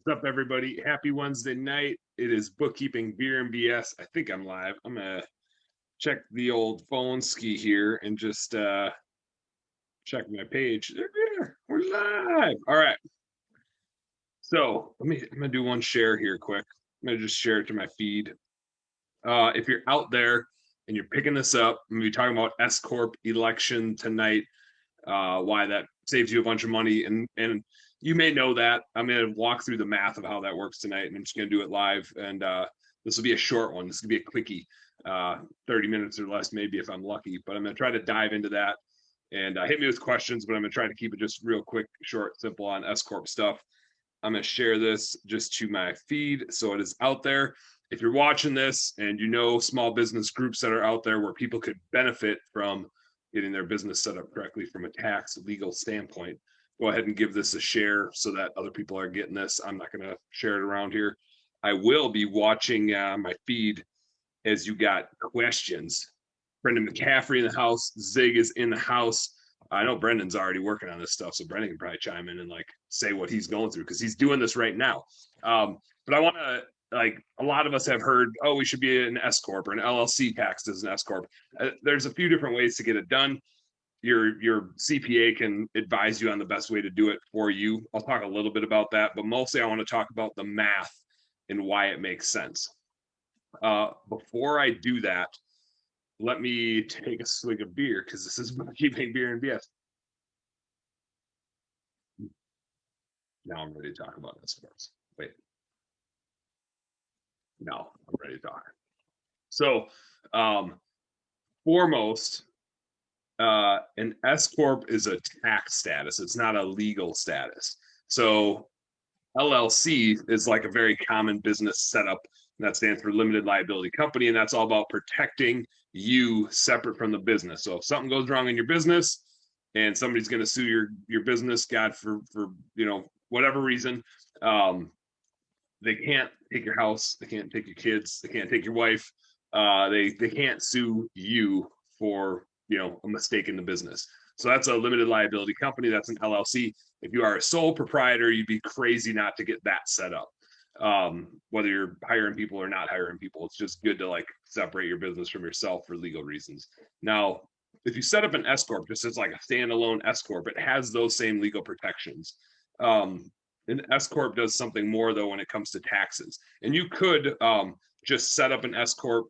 What's up, everybody? Happy Wednesday night. It is bookkeeping beer and BS. I think I'm live. I'm gonna check the old phone ski here and just check my page. We're live. All right. So I'm gonna do one share here quick. I'm gonna just share it to my feed. If you're out there and you're picking this up, I'm gonna be talking about S Corp election tonight. Why that saves you a bunch of money, and you may know that. I'm going to walk through the math of how that works tonight, and I'm just going to do it live. And this will be a short one. This will be a quickie, 30 minutes or less, maybe if I'm lucky. But I'm going to try to dive into that. And hit me with questions, but I'm going to try to keep it just real quick, short, simple on S Corp stuff. I'm going to share this just to my feed so it is out there. If you're watching this and you know small business groups that are out there where people could benefit from getting their business set up correctly from a tax legal standpoint, go ahead and give this a share so that other people are getting this. I'm not going to share it around here. I will be watching my feed as you got questions. Brendan McCaffrey in the house. Zig is in the house. I know Brendan's already working on this stuff, so Brendan can probably chime in and like say what he's going through because he's doing this right now. But I want to, like, a lot of us have heard, oh, we should be an S Corp or an LLC taxed as an S Corp. There's a few different ways to get it done. Your CPA can advise you on the best way to do it for you. I'll talk a little bit about that, but mostly I want to talk about the math and why it makes sense. Before I do that, let me take a swig of beer because this is keeping beer and BS. Now I'm ready to talk about S Corps. Wait. No, I'm ready to talk. So, foremost, an S Corp is a tax status. It's not a legal status. So LLC is like a very common business setup. That stands for limited liability company. And that's all about protecting you separate from the business. So if something goes wrong in your business and somebody's going to sue your business, God, for whatever reason, they can't take your house, they can't take your kids, they can't take your wife, they can't sue you for a mistake in the business. So that's a limited liability company. That's an LLC. If you are a sole proprietor, you'd be crazy not to get that set up. Whether you're hiring people or not hiring people, it's just good to like separate your business from yourself for legal reasons. Now, if you set up an S Corp just as like a standalone S Corp, it has those same legal protections. An S Corp does something more though when it comes to taxes. And you could just set up an S Corp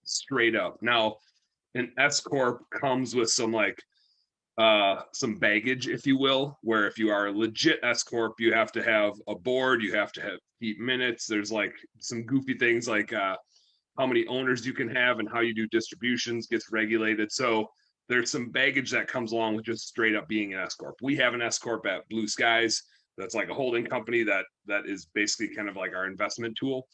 straight up. Now, an S Corp comes with some baggage, if you will, where if you are a legit S Corp, you have to have a board, you have to keep minutes. There's like some goofy things like how many owners you can have and how you do distributions gets regulated. So there's some baggage that comes along with just straight up being an S Corp. We have an S Corp at Blue Skies. That's like a holding company that is basically kind of like our investment tool.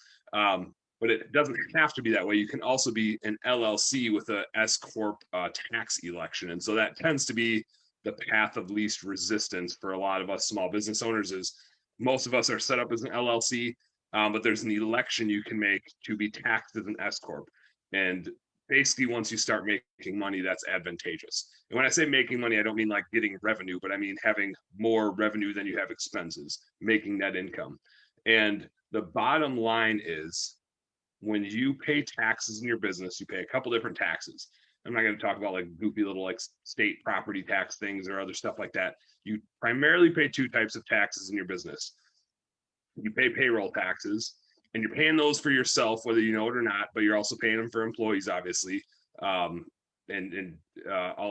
But it doesn't have to be that way. You can also be an LLC with a S Corp tax election. And so that tends to be the path of least resistance for a lot of us small business owners. Is most of us are set up as an LLC, but there's an election you can make to be taxed as an S Corp. And basically once you start making money, that's advantageous. And when I say making money, I don't mean like getting revenue, but I mean having more revenue than you have expenses, making net income. And the bottom line is, when you pay taxes in your business, you pay a couple different taxes. I'm not going to talk about like goofy little like state property tax things or other stuff like that. You primarily pay two types of taxes in your business. You pay payroll taxes, and you're paying those for yourself, whether you know it or not, but you're also paying them for employees, obviously. I'll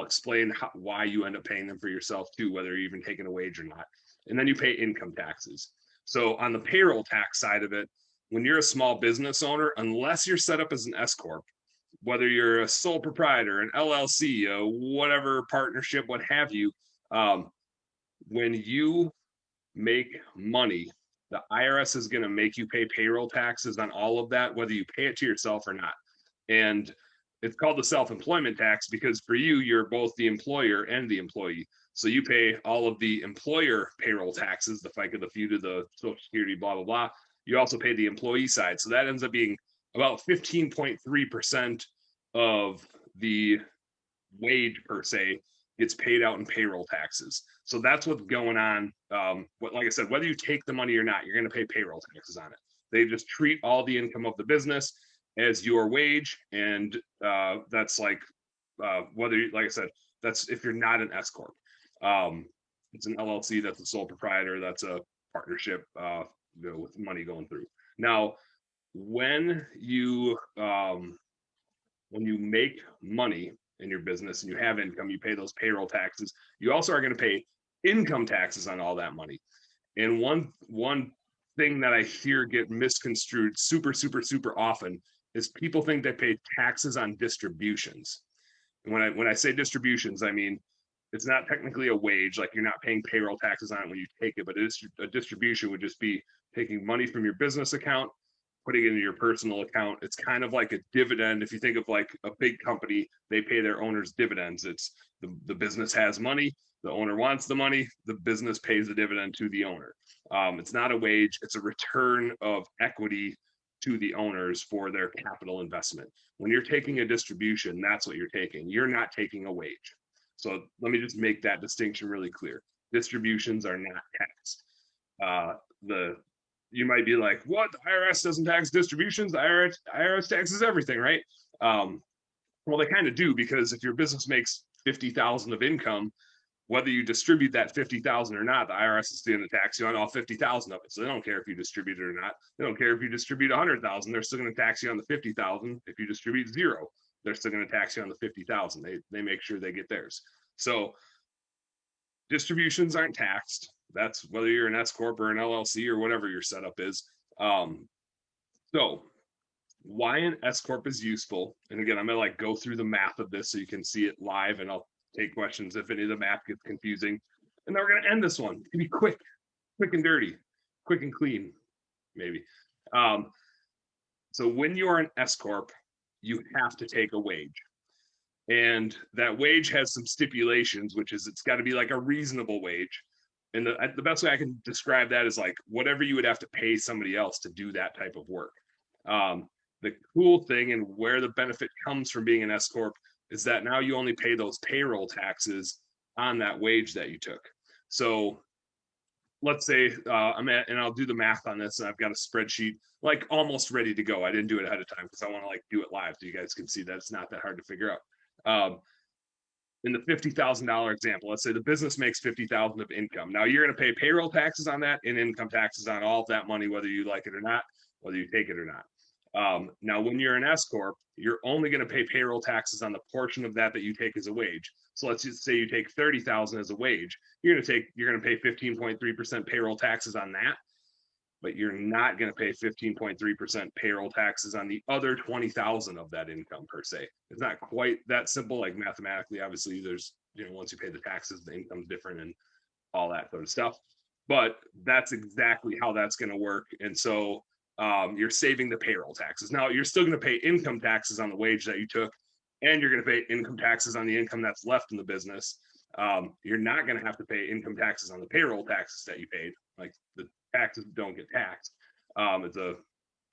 explain why you end up paying them for yourself too, whether you're even taking a wage or not. And then you pay income taxes. So on the payroll tax side of it, when you're a small business owner, unless you're set up as an S Corp, whether you're a sole proprietor, an LLC, whatever partnership, what have you, when you make money, the IRS is going to make you pay payroll taxes on all of that, whether you pay it to yourself or not. And it's called the self-employment tax because for you, you're both the employer and the employee. So you pay all of the employer payroll taxes, the FICA, the FUTA, the Social Security, blah, blah, blah. You also pay the employee side. So that ends up being about 15.3% of the wage per se gets paid out in payroll taxes. So that's what's going on. Like I said, whether you take the money or not, you're going to pay payroll taxes on it. They just treat all the income of the business as your wage, and that's like like I said, that's if you're not an S corp. It's an LLC. That's a sole proprietor. That's a partnership with money going through. Now, when you make money in your business and you have income, you pay those payroll taxes. You also are going to pay income taxes on all that money. And one thing that I hear get misconstrued super often is people think they pay taxes on distributions. And when I say distributions, I mean it's not technically a wage, like you're not paying payroll taxes on it when you take it, but a distribution would just be taking money from your business account, putting it into your personal account. It's kind of like a dividend. If you think of like a big company, they pay their owners dividends. It's the business has money, the owner wants the money, the business pays the dividend to the owner. It's not a wage, it's a return of equity to the owners for their capital investment. When you're taking a distribution, that's what you're taking. You're not taking a wage. So let me just make that distinction really clear. Distributions are not taxed. You might be like, what? The IRS doesn't tax distributions. The IRS taxes everything, right? Well, they kind of do, because if your business makes 50,000 of income, whether you distribute that 50,000 or not, the IRS is going to tax you on all 50,000 of it. So they don't care if you distribute it or not. They don't care if you distribute 100,000. They're still going to tax you on the 50,000. If you distribute zero, they're still going to tax you on the 50,000. They make sure they get theirs. So distributions aren't taxed. That's whether you're an S Corp or an LLC or whatever your setup is. So why an S Corp is useful. And again, I'm going to like go through the math of this so you can see it live, and I'll take questions if any of the math gets confusing. And then we're going to end this one. It's going to be quick and dirty, quick and clean, maybe. So when you are an S Corp, you have to take a wage. And that wage has some stipulations, which is it's got to be like a reasonable wage. And the best way I can describe that is like whatever you would have to pay somebody else to do that type of work. The cool thing and where the benefit comes from being an S Corp is that now you only pay those payroll taxes on that wage that you took. So let's say and I'll do the math on this, and I've got a spreadsheet like almost ready to go. I didn't do it ahead of time because I want to like do it live so you guys can see that it's not that hard to figure out. In the $50,000 example, let's say the business makes $50,000 of income. Now you're going to pay payroll taxes on that and income taxes on all of that money, whether you like it or not, whether you take it or not. Now, when you're an S Corp, you're only going to pay payroll taxes on the portion of that you take as a wage. So let's just say you take $30,000 as a wage. You're going to pay 15.3% payroll taxes on that, but you're not going to pay 15.3% payroll taxes on the other 20,000 of that income per se. It's not quite that simple. Like mathematically, obviously, there's once you pay the taxes, the income's different and all that sort of stuff. But that's exactly how that's going to work. And so you're saving the payroll taxes. Now you're still going to pay income taxes on the wage that you took, and you're going to pay income taxes on the income that's left in the business. You're not going to have to pay income taxes on the payroll taxes that you paid. Like the taxes don't get taxed. It's a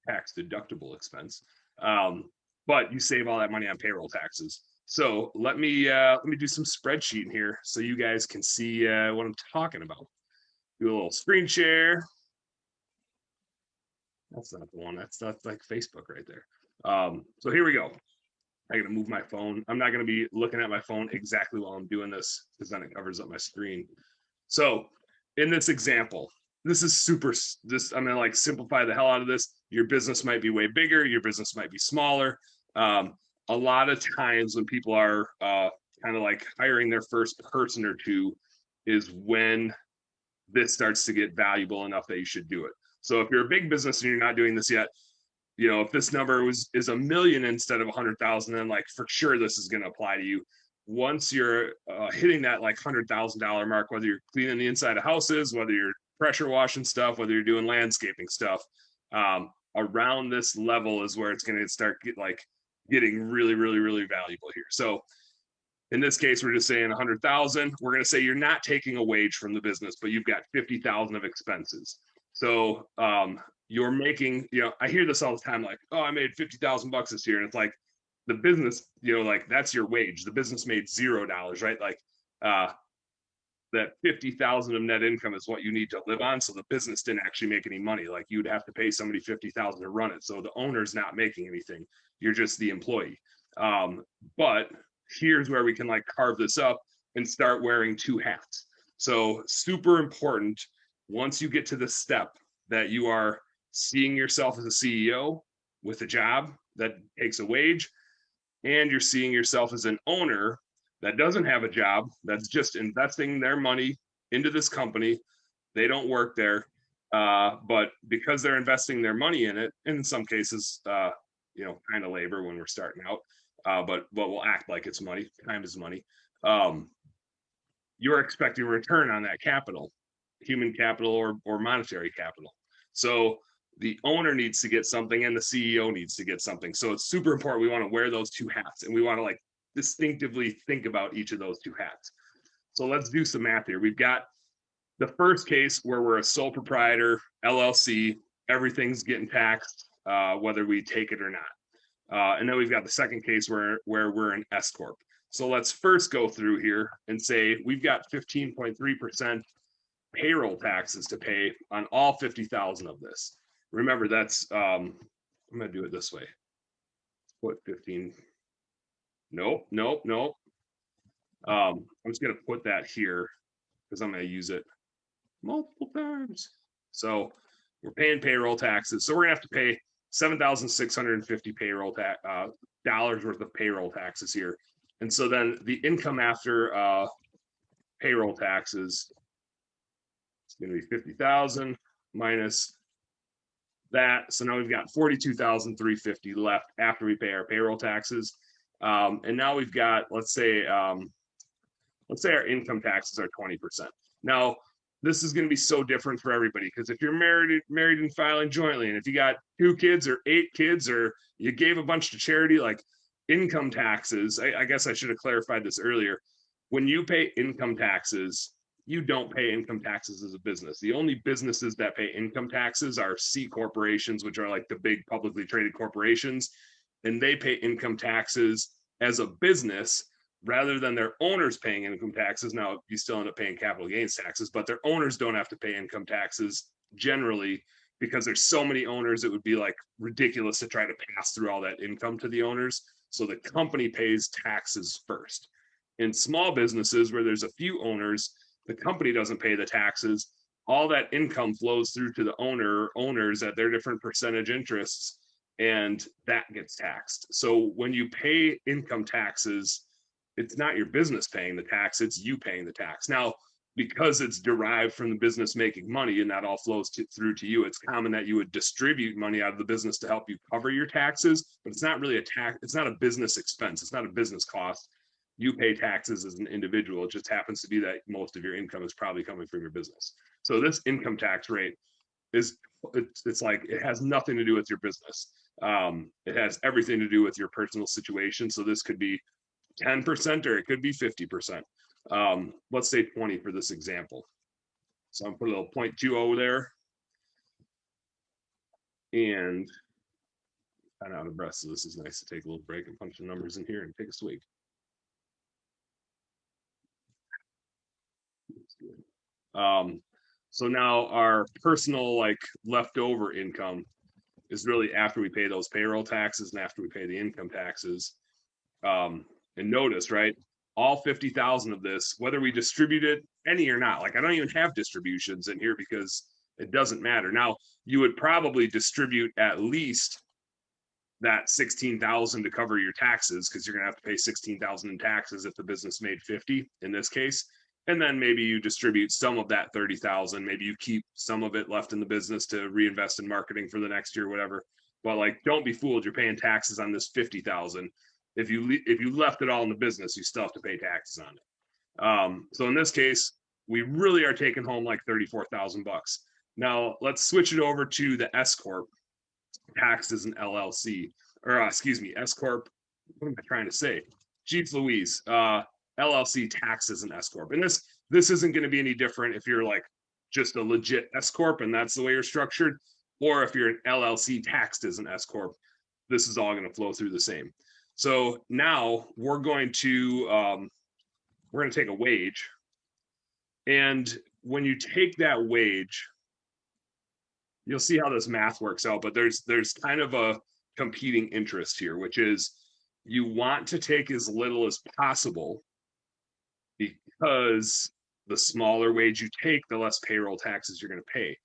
tax deductible expense. But you save all that money on payroll taxes. So let me do some spreadsheet here so you guys can see what I'm talking about. Do a little screen share. That's not the one. That's like Facebook right there. So here we go. I gotta move my phone. I'm not gonna be looking at my phone exactly while I'm doing this because then it covers up my screen. So in this example, this is I'm gonna like simplify the hell out of this. Your business might be way bigger, your business might be smaller. A lot of times when people are kind of like hiring their first person or two is when this starts to get valuable enough that you should do it. So if you're a big business and you're not doing this yet, if this number is $1 million instead of 100,000, then like for sure this is going to apply to you. Once you're hitting that like $100,000 mark, whether you're cleaning the inside of houses, whether you're pressure washing stuff, whether you're doing landscaping stuff, around this level is where it's going to start getting really, really, really valuable here. So in this case, we're just saying 100,000. We're going to say you're not taking a wage from the business, but you've got 50,000 of expenses. So you're making, I hear this all the time, like, oh, I made 50,000 bucks this year. And it's like the business, like that's your wage. The business made $0, right? Like that 50,000 of net income is what you need to live on. So the business didn't actually make any money. Like you'd have to pay somebody 50,000 to run it. So the owner's not making anything. You're just the employee. But here's where we can like carve this up and start wearing two hats. So super important. Once you get to the step that you are seeing yourself as a CEO with a job that takes a wage, and you're seeing yourself as an owner that doesn't have a job, that's just investing their money into this company. They don't work there, but because they're investing their money in it, in some cases, kind of labor when we're starting out, but we'll act like it's money. Time is money. You're expecting a return on that capital, human capital or monetary capital. So the owner needs to get something and the CEO needs to get something. So it's super important. We want to wear those two hats and we want to like distinctively think about each of those two hats. So let's do some math here. We've got the first case where we're a sole proprietor, LLC, everything's getting taxed, whether we take it or not. And then we've got the second case where we're an S Corp. So let's first go through here and say we've got 15.3% payroll taxes to pay on all 50,000 of this. Remember, that's I'm gonna do it this way. Put 15. Nope. I'm just gonna put that here because I'm gonna use it multiple times. So we're paying payroll taxes. So we're gonna have to pay 7,650 payroll dollars worth of payroll taxes here. And so then the income after payroll taxes is going to be 50,000 minus that. So now we've got 42,350 left after we pay our payroll taxes. And now we've got, let's say our income taxes are 20%. Now, this is going to be so different for everybody because if you're married and filing jointly, and if you got 2 kids or 8 kids, or you gave a bunch to charity, like income taxes, I guess I should have clarified this earlier. When you pay income taxes, you don't pay income taxes as a business. The only businesses that pay income taxes are C corporations, which are like the big publicly traded corporations, and they pay income taxes as a business rather than their owners paying income taxes. Now, you still end up paying capital gains taxes, but their owners don't have to pay income taxes generally because there's so many owners, it would be like ridiculous to try to pass through all that income to the owners. So the company pays taxes first. In small businesses where there's a few owners, the company doesn't pay the taxes. All that income flows through to the owners at their different percentage interests, and that gets taxed. So when you pay income taxes, it's not your business paying the tax, it's you paying the tax. Now, because it's derived from the business making money and that all flows through to you, it's common that you would distribute money out of the business to help you cover your taxes, but it's not really a tax. It's not a business expense. It's not a business cost. You pay taxes as an individual. It just happens to be that most of your income is probably coming from your business. So this income tax rate it's like, it has nothing to do with your business. It has everything to do with your personal situation. So this could be 10% or it could be 50%. Let's say 20 for this example. So I'm put a little 0.20 there. And kind of out of breath, so this is nice to take a little break and punch the numbers in here and take a swig. So now our personal like leftover income is really after we pay those payroll taxes and after we pay the income taxes. And notice, right, all 50,000 of this, whether we distribute it any or not, like I don't even have distributions in here because it doesn't matter. Now you would probably distribute at least that 16,000 to cover your taxes because you're gonna have to pay 16,000 in taxes if the business made 50 in this case. And then maybe you distribute some of that 30,000. Maybe you keep some of it left in the business to reinvest in marketing for the next year, whatever. But like, don't be fooled. You're paying taxes on this 50,000. If you left it all in the business, you still have to pay taxes on it. So in this case, we really are taking home like 34,000 bucks. Now let's switch it over to the S Corp, taxed as an LLC, or excuse me, S Corp. What am I trying to say? Jeez Louise. LLC taxed as an S Corp. And this isn't going to be any different if you're like just a legit S Corp and that's the way you're structured, or if you're an LLC taxed as an S Corp, this is all going to flow through the same. So now we're going to take a wage And when you take that wage, you'll see how this math works out, but there's kind of a competing interest here, which is you want to take as little as possible because the smaller wage you take, the less payroll taxes you're going to pay.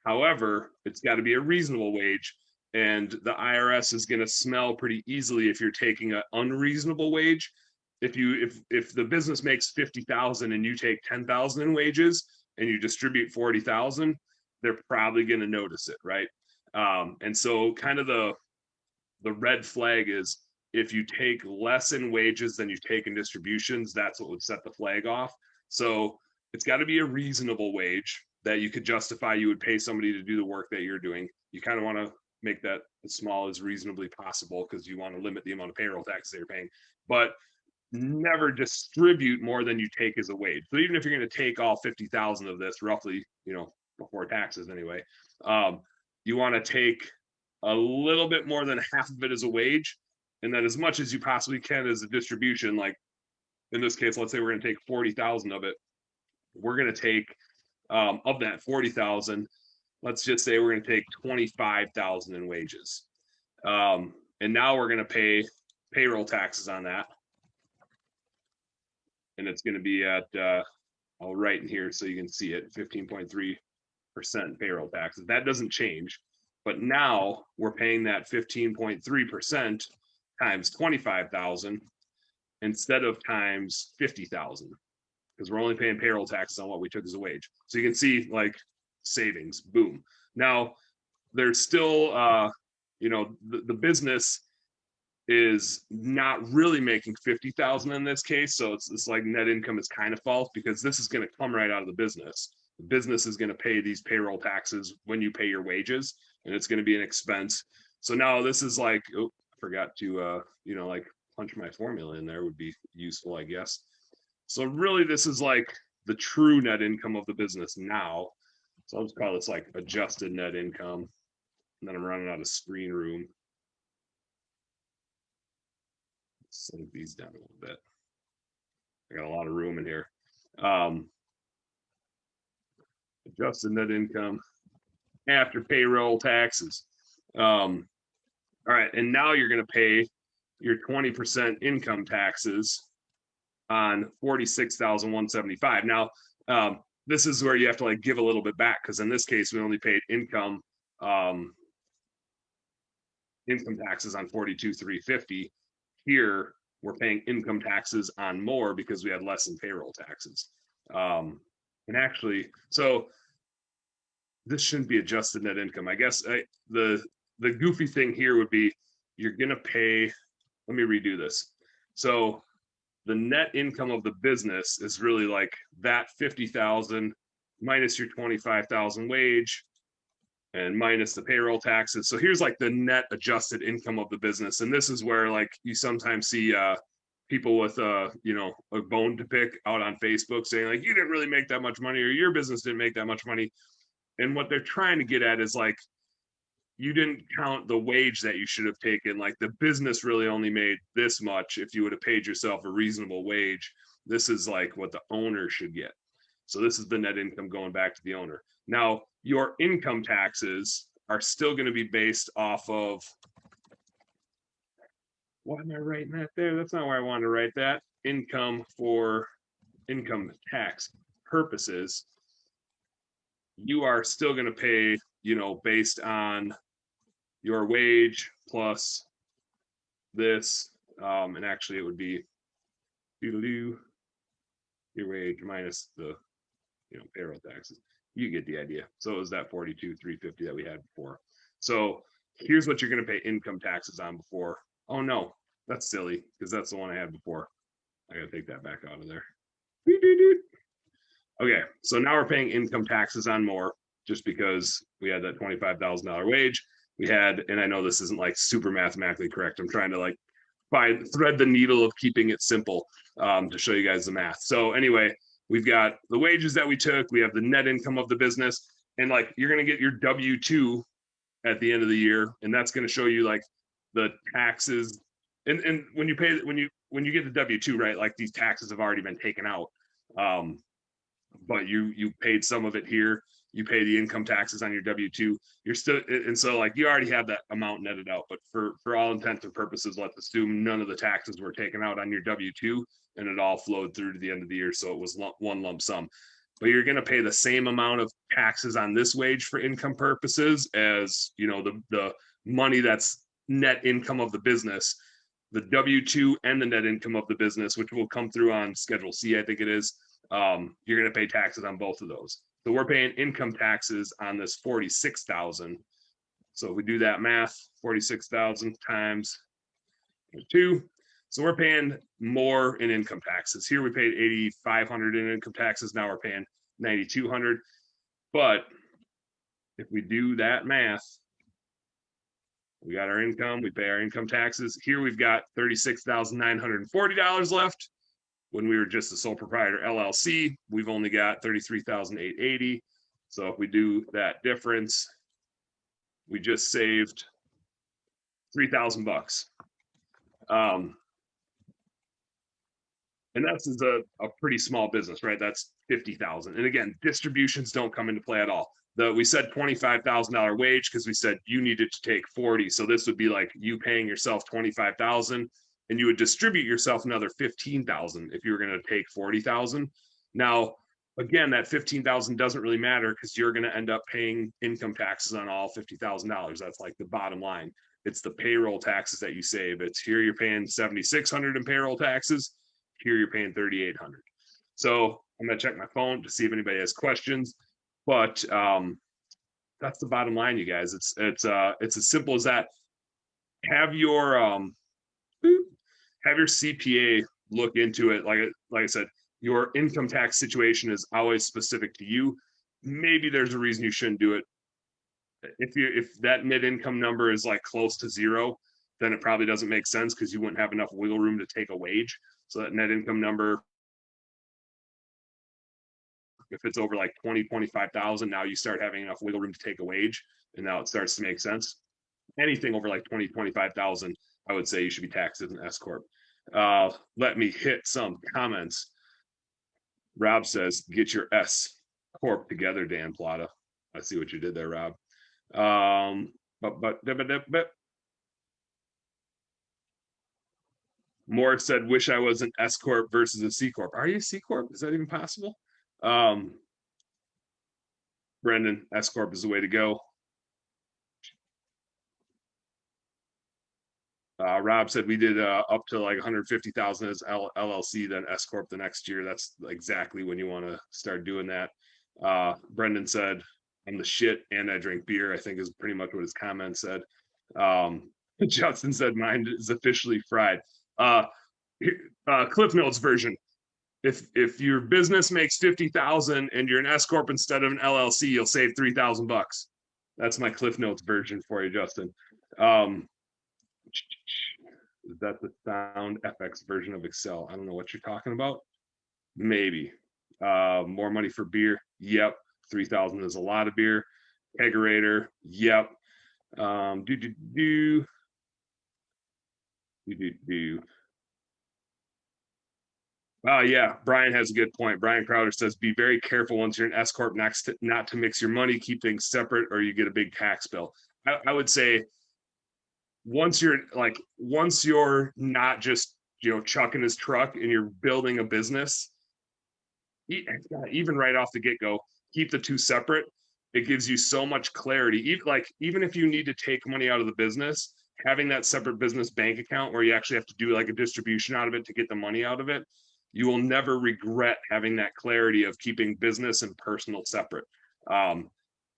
However, it's got to be a reasonable wage, and the IRS is going to smell pretty easily if you're taking an unreasonable wage. If the business makes 50,000 and you take 10,000 in wages and you distribute 40,000, they're probably going to notice it, right? And so kind of the red flag is if you take less in wages than you take in distributions, that's what would set the flag off. So it's got to be a reasonable wage that you could justify you would pay somebody to do the work that you're doing. You kind of want to make that as small as reasonably possible because you want to limit the amount of payroll taxes that you're paying. But never distribute more than you take as a wage. So even if you're going to take all 50,000 of this, roughly, before taxes anyway, you want to take a little bit more than half of it as a wage, and then as much as you possibly can as a distribution. Like in this case, let's say we're going to take 40,000 of it. We're going to take of that 40,000. Let's just say we're going to take 25,000 in wages, and now we're going to pay payroll taxes on that. And it's going to be at, I'll write in here so you can see it, 15.3% payroll taxes. That doesn't change, but now we're paying that 15.3% times 25,000 instead of times 50,000, because we're only paying payroll taxes on what we took as a wage. So you can see like savings, boom. Now there's still, the business is not really making 50,000 in this case. So it's like net income is kind of false because this is going to come right out of the business. The business is going to pay these payroll taxes when you pay your wages, and it's going to be an expense. So now this is like, oh, I forgot to, like punch my formula in there would be useful, I guess. So really this is like the true net income of the business now. So I'll just call this like adjusted net income. And then I'm running out of screen room. Sink these down a little bit. I got a lot of room in here. Adjusted net income after payroll taxes. All right, and now you're going to pay your 20% income taxes on 46,175. Now, this is where you have to like give a little bit back, because in this case we only paid income taxes on 42,350. Here we're paying income taxes on more because we had less in payroll taxes. And actually, so this shouldn't be adjusted net income. I guess the goofy thing here would be you're gonna pay, let me redo this. So the net income of the business is really like that 50,000 minus your 25,000 wage and minus the payroll taxes. So here's like the net adjusted income of the business. And this is where like you sometimes see people with a bone to pick out on Facebook saying like, you didn't really make that much money, or your business didn't make that much money. And what they're trying to get at is like, you didn't count the wage that you should have taken. Like the business really only made this much if you would have paid yourself a reasonable wage. This is like what the owner should get. So this is the net income going back to the owner. Now, your income taxes are still going to be based off of, why am I writing that there? That's not where I wanted to write that. Income for income tax purposes. You are still going to pay, based on your wage plus this. And actually it would be your wage minus the payroll taxes. You get the idea. So it was that 42,350 that we had before. So here's what you're going to pay income taxes on before. Oh no, that's silly, because that's the one I had before. I got to take that back out of there. Okay, so now we're paying income taxes on more just because we had that $25,000 wage. We had, and I know this isn't like super mathematically correct. I'm trying to like thread the needle of keeping it simple to show you guys the math. So anyway, we've got the wages that we took. We have the net income of the business, and like you're going to get your W-2 at the end of the year, and that's going to show you like the taxes. And when you get the W-2, right, like these taxes have already been taken out. but you paid some of it here. You pay the income taxes on your W-2. You're still, and so like you already have that amount netted out, but for all intents and purposes, let's assume none of the taxes were taken out on your W-2 and it all flowed through to the end of the year. So it was one lump sum. But you're going to pay the same amount of taxes on this wage for income purposes as, you know, the money that's net income of the business, the W-2 and the net income of the business, which will come through on Schedule C, I think it is. You're going to pay taxes on both of those. So we're paying income taxes on this 46,000. So if we do that math, 46,000 times 2. So we're paying more in income taxes. Here we paid 8,500 in income taxes. Now we're paying 9,200. But if we do that math, we got our income, we pay our income taxes. Here we've got $36,940 left. When we were just a sole proprietor LLC, we've only got $33,880. So if we do that difference, we just saved $3,000. And that's a pretty small business, right? That's 50,000. And again, distributions don't come into play at all. We said $25,000 wage because we said you needed to take 40. So this would be like you paying yourself 25,000 and you would distribute yourself another 15,000 if you were going to take 40,000. Now, again, that 15,000 doesn't really matter because you're going to end up paying income taxes on all $50,000. That's like the bottom line. It's the payroll taxes that you save. It's here you're paying 7,600 in payroll taxes. Here you're paying 3,800. So I'm going to check my phone to see if anybody has questions. But that's the bottom line, you guys. It's as simple as that. Have your CPA look into it. Like I said, your income tax situation is always specific to you. Maybe there's a reason you shouldn't do it. If that mid income number is like close to 0, then it probably doesn't make sense because you wouldn't have enough wiggle room to take a wage. So that net income number, if it's over like 20, 25,000, now you start having enough wiggle room to take a wage, and now it starts to make sense. Anything over like 20, 25,000, I would say you should be taxed as an S Corp. Let me hit some comments. Rob says, get your S Corp together, Dan Plata. I see what you did there, Rob. Morris said, wish I was an S Corp versus a C Corp. Are you a C Corp? Is that even possible? Brendan, S Corp is the way to go. Rob said we did up to like 150,000 as LLC, then S Corp the next year. That's exactly when you want to start doing that. Brendan said, I'm the shit and I drink beer, I think is pretty much what his comment said. Justin said, mine is officially fried. Cliff Notes version. If your business makes 50,000 and you're an S Corp instead of an LLC, you'll save $3,000. That's my Cliff Notes version for you, Justin. Is that the Sound FX version of Excel? I don't know what you're talking about. Maybe. More money for beer. Yep. 3,000 is a lot of beer. Kegerator. Yep. Yeah, Brian has a good point. Brian Crowder says, be very careful once you're an S Corp not to mix your money, keep things separate, or you get a big tax bill. I would say once you're not just, chucking his truck and you're building a business, even right off the get-go, keep the two separate. It gives you so much clarity. Even if you need to take money out of the business, having that separate business bank account where you actually have to do like a distribution out of it to get the money out of it, you will never regret having that clarity of keeping business and personal separate.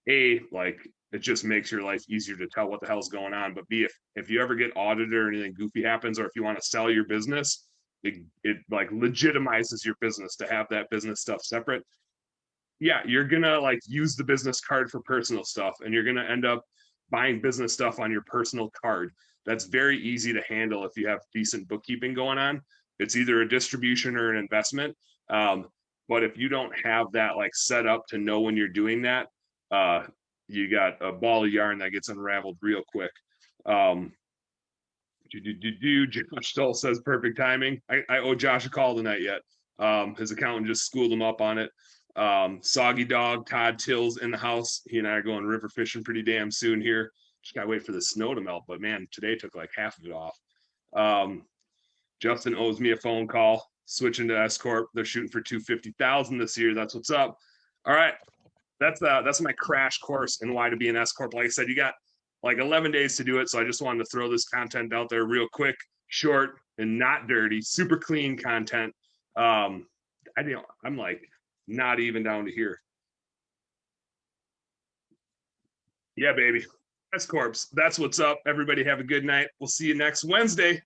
It just makes your life easier to tell what the hell's going on. But B, if you ever get audited or anything goofy happens, or if you want to sell your business, it like legitimizes your business to have that business stuff separate. Yeah, you're gonna like use the business card for personal stuff, and you're gonna end up buying business stuff on your personal card. That's very easy to handle if you have decent bookkeeping going on. It's either a distribution or an investment. But if you don't have that like set up to know when you're doing that, you got a ball of yarn that gets unraveled real quick. Josh Stoll says perfect timing. I owe Josh a call tonight yet. His accountant just schooled him up on it. Soggy Dog, Todd Till's in the house. He and I are going river fishing pretty damn soon here. Just gotta wait for the snow to melt, but man, today took like half of it off. Justin owes me a phone call. Switching to S Corp. They're shooting for 250,000 this year. That's what's up. All right. That's my crash course in why to be an S Corp. Like I said, you got like 11 days to do it. So I just wanted to throw this content out there real quick, short and not dirty, super clean content. I'm like not even down to here. Yeah, baby. S Corps. That's what's up. Everybody have a good night. We'll see you next Wednesday.